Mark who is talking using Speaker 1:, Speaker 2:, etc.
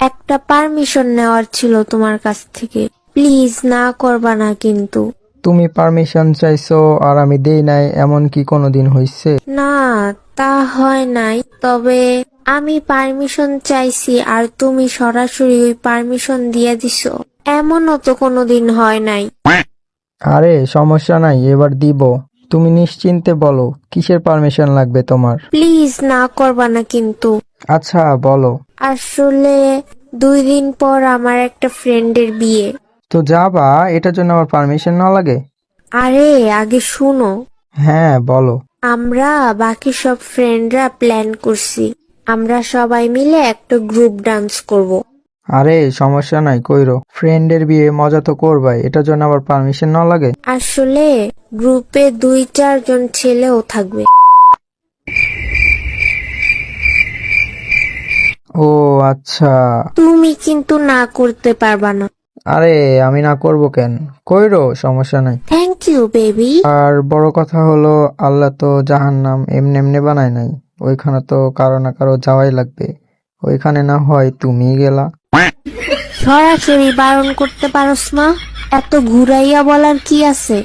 Speaker 1: একটা পারমিশন নেওয়ার ছিল তোমার কাছ থেকে। প্লিজ না করবা না কিন্তু।
Speaker 2: তুমি পারমিশন চাইছো আর আমি দেই নাই, এমন কি কোনোদিন হইছে?
Speaker 1: না, তা হয় নাই, তবে আমি পারমিশন চাইছি আর তুমি সরাসরি ওই পারমিশন দিয়ে দিছো, এমনও তো কোনোদিন হয় নাই।
Speaker 2: আরে সমস্যা নাই, এবার দিব। তুমি নিশ্চিন্তে বলো কিসের পারমিশন লাগবে তোমার।
Speaker 1: প্লিজ না করবা না কিন্তু।
Speaker 2: আচ্ছা বলো।
Speaker 1: আসলে 2 দিন পর আমার একটা ফ্রেন্ডের বিয়ে।
Speaker 2: তো যাবা, এটার জন্য আমার পারমিশন না লাগে?
Speaker 1: আরে আগে শুনো।
Speaker 2: হ্যাঁ বলো।
Speaker 1: আমরা বাকি সব ফ্রেন্ডরা প্ল্যান করছি, আমরা সবাই মিলে একটা গ্রুপ ডান্স করব।
Speaker 2: আরে সমস্যা নাই, কইরো। ফ্রেন্ডের বিয়ে, মজা তো করবাই, এটার জন্য আবার পারমিশন না লাগে?
Speaker 1: আসলে গ্রুপে 2-4 জন ছেলেও থাকবে।
Speaker 2: ও আচ্ছা।
Speaker 1: তুমি কিন্তু না করতে পারবা না।
Speaker 2: আরে আমি না করব কেন, কইরো, সমস্যা নাই।
Speaker 1: Thank you baby.
Speaker 2: আর বড় কথা হলো, আল্লাহ তো জাহান্নাম এমনি এমনি বানায় নাই, ওইখানে তো কারো না কারো যাওয়াই লাগবে। ওইখানে না হয় তুমি গেলা।
Speaker 1: সরাসরি বারণ করতে পারোস না, এত ঘুরাইয়া বলার কি আছে?